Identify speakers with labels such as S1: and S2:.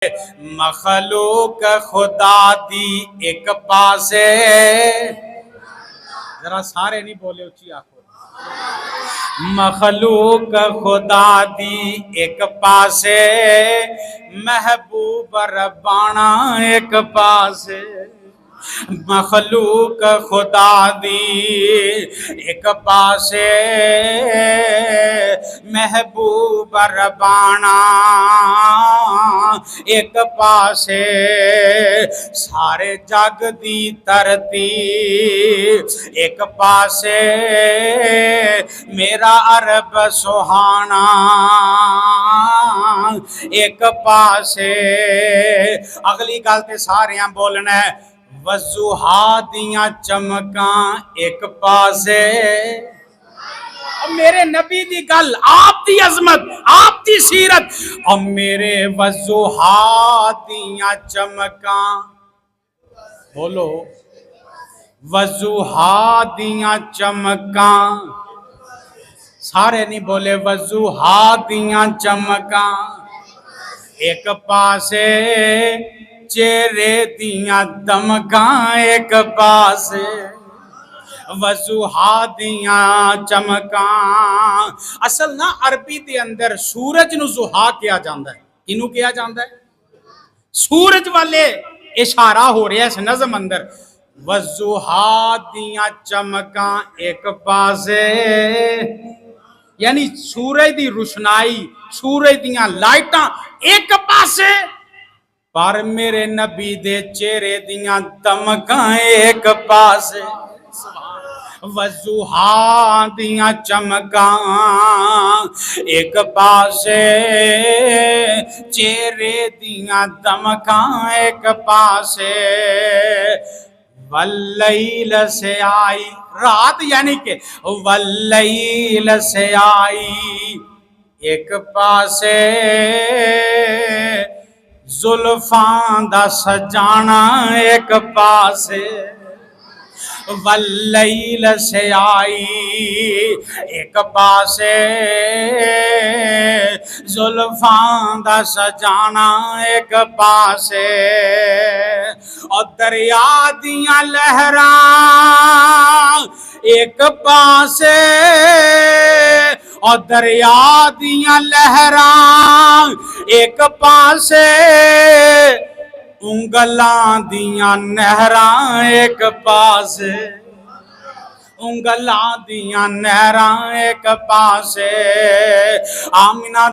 S1: मखलूक खुदा दी एक पासे, जरा सारे नहीं बोले उची आखो। मखलूक खुदा दी एक पासे, महबूब रब्बाना एक पासे। मखलूक खुदा दी एक पासे, महबूब रब्बाना एक पासे। सारे जग दी धरती एक पासे, मेरा अरब सुहाना एक पासे। अगली गल ते सारियां बोलना है, वज़ुहा दियां चमकां एक पासे। और मेरे नबी दी गल, आप दी अजमत, आप दी सीरत, और मेरे वज़ुहा दियां चमकां, बोलो वज़ुहा दियां चमकां, सारे नहीं बोले, वज़ुहा दियां चमकां एक पासे, चेहरे दियां दमकां एक पासे। वज़ुहा दियां चमकां, असल ना अरबी के अंदर सूरज नूं ज़ुहा कहा जाता है। किनू कहा जाता है? सूरज वाले इशारा हो रहा है इस नज़म अंदर। वज़ुहा दियां चमकां एक पासे, यानी सूरज की रोशनाई, सूरज दियां लाइटां एक पासे, पर मेरे नबी दे चेहरे दियां दमकां एक पासे। वज़ुहा दियां चमकां एक पासे, चेहरे दियां दमकां एक पासे। वल्लैल से आई रात, यानी कि वल्लैल से आई एक पासे, जुल्फां दा सजाना एक पासे। वल्लैल से आई एक पासे, जुल्फां दा सजाना एक पासे। और दरिया दियां लहरां एक पासे, और दरिया दियां लहरां एक पासे, उंगलां दियां नहरां एक पासे, उंगलां दियां नहरां एक पासे। आमिना